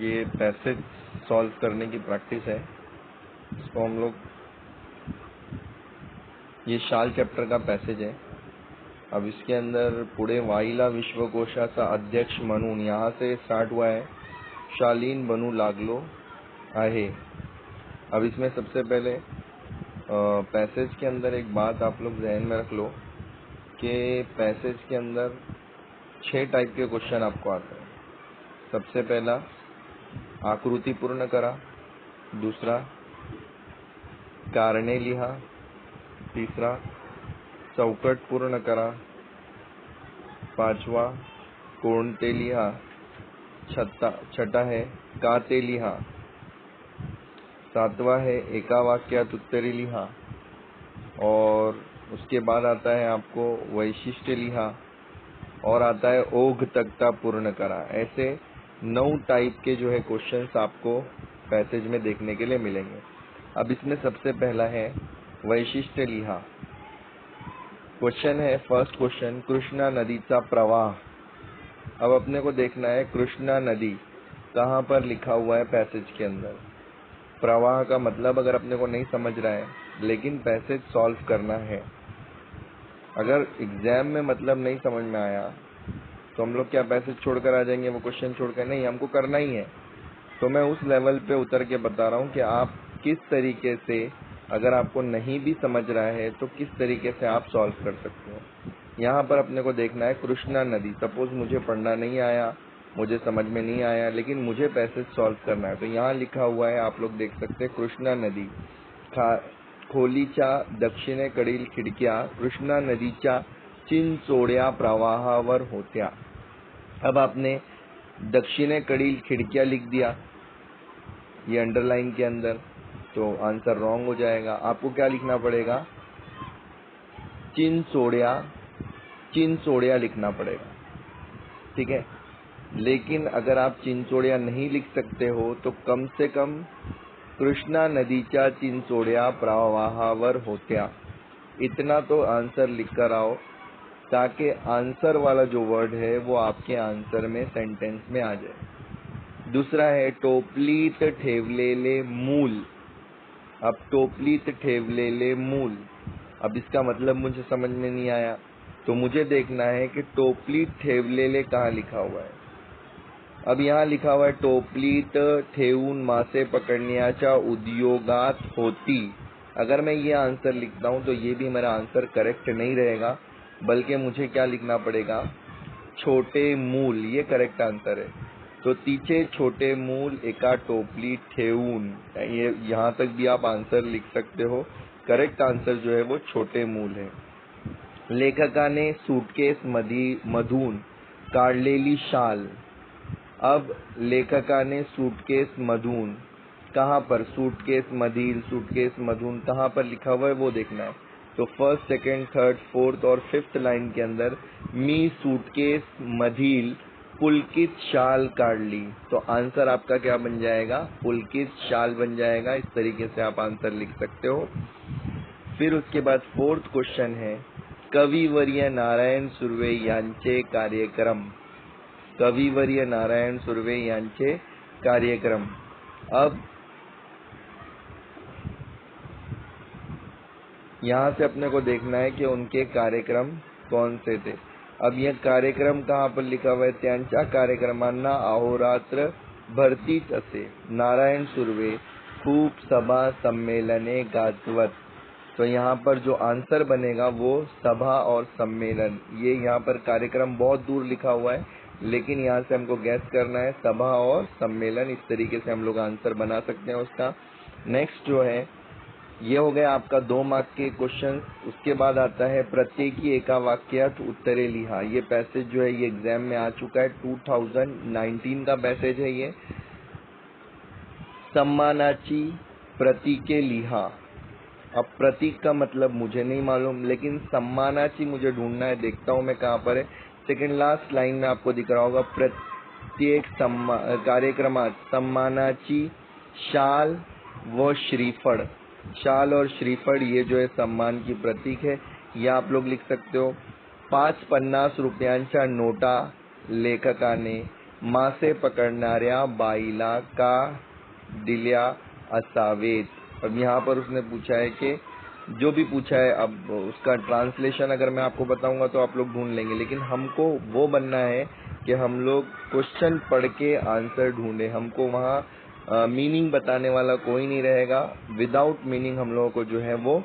ये passage solve करने की प्रैक्टिस है। इसको हम लोग, ये शाल चैप्टर का पैसेज है। अब इसके अंदर पुढे वाईला विश्वकोशाचा अध्यक्ष म्हणून यहाँ से स्टार्ट हुआ है, शालीन बनू लागलो आहे। अब इसमें सबसे पहले पैसेज के अंदर एक बात आप लोग ध्यान में रख लो कि पैसेज के अंदर 6 टाइप के क्वेश्चन आपको आते हैं। सबसे पहला आकृति पूर्ण करा, दूसरा कारणे लिहा, तीसरा चौकट पूर्ण करा, पांचवा कोणते लिहा, छठा है का ते लिहा, सातवां है एका वाक्यात उत्तरे लिहा, और उसके बाद आता है आपको वैशिष्ट्य लिहा, और आता है ओघ तख्ता पूर्ण करा। ऐसे 9 टाइप के जो है क्वेश्चंस आपको पैसेज में देखने के लिए मिलेंगे। अब इसमें सबसे पहला है वैशिष्ट्य लिहा। क्वेश्चन है, फर्स्ट क्वेश्चन, कृष्णा नदीचा प्रवाह। अब अपने को देखना है कृष्णा नदी कहाँ पर लिखा हुआ है पैसेज के अंदर। प्रवाह का मतलब अगर अपने को नहीं समझ रहा है, लेकिन पैसेज सॉल्व करना है, अगर एग्जाम में मतलब नहीं समझ में आया तो हम लोग क्या पैसेज छोड़कर आ जाएंगे, वो क्वेश्चन छोड़कर? नहीं, हमको करना ही है। तो मैं उस लेवल पे उतर के बता रहा हूँ कि आप किस तरीके से, अगर आपको नहीं भी समझ रहा है तो किस तरीके से आप सॉल्व कर सकते हो। यहाँ पर अपने को देखना है कृष्णा नदी। सपोज मुझे पढ़ना नहीं आया, मुझे समझ में नहीं आया, लेकिन मुझे पैसेज सॉल्व करना है, तो यहाँ लिखा हुआ है, आप लोग देख सकते हैं, कृष्णा नदी खोलीच्या दक्षिणेकडील खिडक्या कृष्णा नदीच्या चिंचोड्या प्रवाहावर होत्या। अब आपने दक्षिणेकडील खिड़कियां लिख दिया ये अंडरलाइन के अंदर, तो आंसर रॉन्ग हो जाएगा। आपको क्या लिखना पड़ेगा? चिंचोड़िया लिखना पड़ेगा, ठीक है। लेकिन अगर आप चिंचोड़िया नहीं लिख सकते हो तो कम से कम कृष्णा नदीच्या चिंचोड्या प्रवाहावर होत्या, इतना तो आंसर लिख कर आओ, ताकि आंसर वाला जो वर्ड है वो आपके आंसर में, सेंटेंस में आ जाए। दूसरा है टोपलीत ठेवलेले मूल। अब टोपलीत ठेवलेले मूल, अब इसका मतलब मुझे समझ में नहीं आया, तो मुझे देखना है कि टोपलीत ठेवलेले कहाँ लिखा हुआ है। अब यहाँ लिखा हुआ है टोपलीत ठेवून मासे पकड़ण्याच्या उद्योगात होती। अगर मैं ये आंसर लिखता हूँ तो ये भी मेरा आंसर करेक्ट नहीं रहेगा, बल्कि मुझे क्या लिखना पड़ेगा? छोटे मूल, ये करेक्ट आंसर है। तो तीचे छोटे मूल एका टोपली ठेवून, ये यहाँ तक भी आप आंसर लिख सकते हो। करेक्ट आंसर जो है वो छोटे मूल है। लेखकाने सूटकेस मधून काढलेली शाल। अब लेखकाने सूटकेस मधून, कहाँ पर? सूटकेस मधील, सूटकेस मधून कहाँ पर लिखा हुआ है वो देखना है। तो फर्स्ट, सेकंड, थर्ड, फोर्थ और फिफ्थ लाइन के अंदर मी सूटकेस मधील पुलकित शाल काढली, तो आंसर आपका क्या बन जाएगा? पुलकित शाल बन जाएगा। इस तरीके से आप आंसर लिख सकते हो। फिर उसके बाद फोर्थ क्वेश्चन है कविवर्य नारायण सुर्वे यांचे कार्यक्रम। कविवर्य नारायण सुर्वे यांचे कार्यक्रम। अब यहाँ से अपने को देखना है कि उनके कार्यक्रम कौन से थे। अब यह कार्यक्रम कहाँ पर लिखा हुआ है? त्यांच्या कार्यक्रमांना अहोरात्र भरतीच असे। नारायण सुर्वे खूप सभा सम्मेलने गाजवत, तो यहाँ पर जो आंसर बनेगा वो सभा और सम्मेलन। ये यहाँ पर कार्यक्रम बहुत दूर लिखा हुआ है, लेकिन यहाँ से हमको गैस करना है सभा और सम्मेलन। इस तरीके से हम लोग आंसर बना सकते हैं उसका। नेक्स्ट जो है ये हो गया आपका 2 मार्क के क्वेश्चन। उसके बाद आता है प्रत्येकी एका वाक्यात उत्तरे लिहा। ये पैसेज जो है ये एग्जाम में आ चुका है, 2019 का पैसेज है ये। सम्मानाची प्रतीके लिहा। अब प्रतीक का मतलब मुझे नहीं मालूम, लेकिन सम्मानाची मुझे ढूंढना है, देखता हूँ मैं कहाँ पर है। सेकंड लास्ट लाइन में आपको दिख रहा होगा प्रत्येक कार्यक्रमात सम्मानाची शाल व श्रीफळ। शाल और श्रीफळ ये जो है सम्मान की प्रतीक है, ये आप लोग लिख सकते हो। 5 50 रुपयांच्या नोटा लेखकाने मासे पकडणाऱ्या बाईला का दिल्या असावेत। अब यहाँ पर उसने पूछा है कि जो भी पूछा है, अब उसका ट्रांसलेशन अगर मैं आपको बताऊंगा तो आप लोग ढूंढ लेंगे, लेकिन हमको वो बनना है कि हम लोग क्वेश्चन पढ़ के आंसर ढूंढे। हमको वहाँ मीनिंग बताने वाला कोई नहीं रहेगा, विदाउट मीनिंग हम लोगों को जो है वो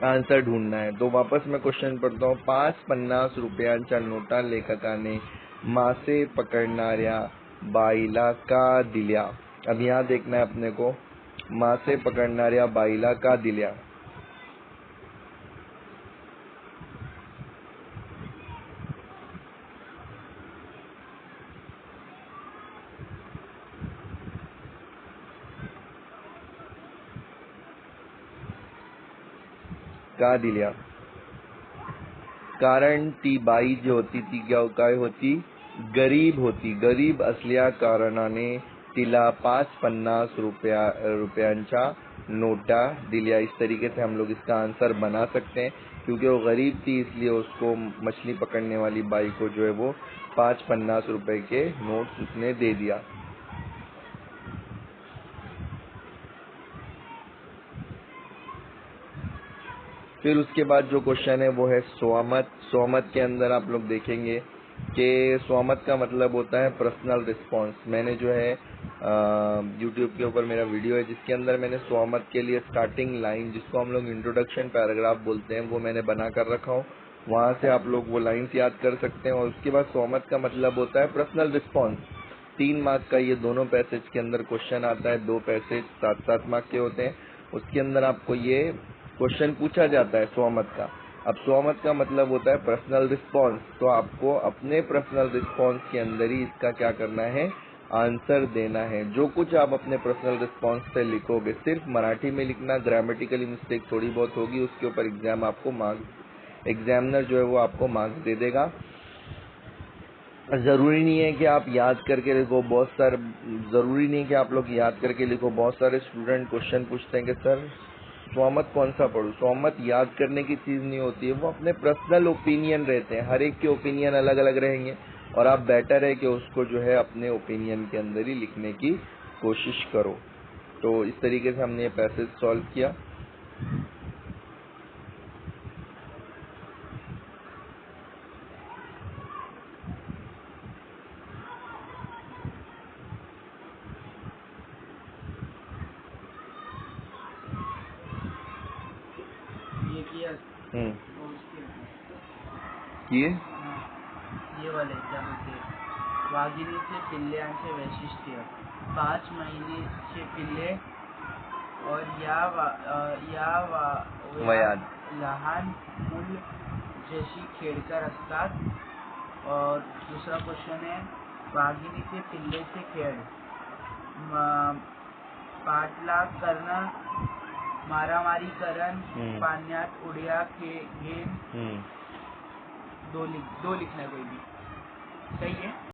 आंसर ढूंढना है। तो वापस मैं क्वेश्चन पढ़ता हूँ। 50 रुपयांच्या नोटा लेखकाने मासे पकडणाऱ्या बाईला का दिल्या। अब यहाँ देखना है अपने को, मासे पकडणाऱ्या बाईला का दिल्या। का दिल्या कारण ती बाई जी होती ती काय होती, गरीब होती। गरीब असल्या कारणाने तिला 50 रुपयांच्या नोटा दिल्या। इस तरीके से हम लोग इसका आंसर बना सकते हैं, क्योंकि वो गरीब थी इसलिए उसको मछली पकड़ने वाली बाई को जो है वो 50 रुपए के नोट्स उसने दे दिया। फिर उसके बाद जो क्वेश्चन है वो है स्वामत। स्वामत के अंदर आप लोग देखेंगे कि स्वामत का मतलब होता है पर्सनल रिस्पॉन्स। मैंने जो है YouTube के ऊपर मेरा वीडियो है जिसके अंदर मैंने स्वामत के लिए स्टार्टिंग लाइन, जिसको हम लोग इंट्रोडक्शन पैराग्राफ बोलते हैं, वो मैंने बना कर रखा हूँ। वहाँ से आप लोग वो लाइन्स याद कर सकते हैं। और उसके बाद स्वामत का मतलब होता है पर्सनल रिस्पॉन्स। 3 मार्क्स का ये दोनों पैसेज के अंदर क्वेश्चन आता है। 2 पैसेज 7-7 मार्क्स के होते हैं। उसके अंदर आपको ये क्वेश्चन पूछा जाता है स्वामत का। अब स्वामत का मतलब होता है पर्सनल रिस्पॉन्स, तो आपको अपने पर्सनल रिस्पॉन्स के अंदर ही इसका क्या करना है, आंसर देना है। जो कुछ आप अपने पर्सनल रिस्पॉन्स से लिखोगे, सिर्फ मराठी में लिखना, ग्रामेटिकली मिस्टेक थोड़ी बहुत होगी, उसके ऊपर एग्जाम आपको मार्क्स, एग्जामिनर जो है वो आपको मार्क्स दे देगा। जरूरी नहीं है कि आप याद करके लिखो, बहुत सारे जरूरी नहीं कि आप लोग याद करके लिखो। बहुत सारे स्टूडेंट क्वेश्चन पूछते हैं कि सर स्वामत कौन सा पढ़ूं। स्वामत याद करने की चीज नहीं होती है, वो अपने पर्सनल ओपिनियन रहते हैं। हर एक के ओपिनियन अलग अलग रहेंगे और आप बेटर है कि उसको जो है अपने ओपिनियन के अंदर ही लिखने की कोशिश करो। तो इस तरीके से हमने ये पैसेज सॉल्व किया। किए ये वाले क्या बोलते, वाघिणीचे पिल्ल्यांचे वैशिष्ट्य। 5 महिन्याचे पिल्ले और वयात लहान मूल जशी खेळकर असतात। और दूसरा क्वेश्चन है, वाघिणीचे पिल्लेचे खेळ। पाठलाग करणं, मारामारी करण, पाण्यात उड्या घेण। दो लिखना है कोई भी, सही है।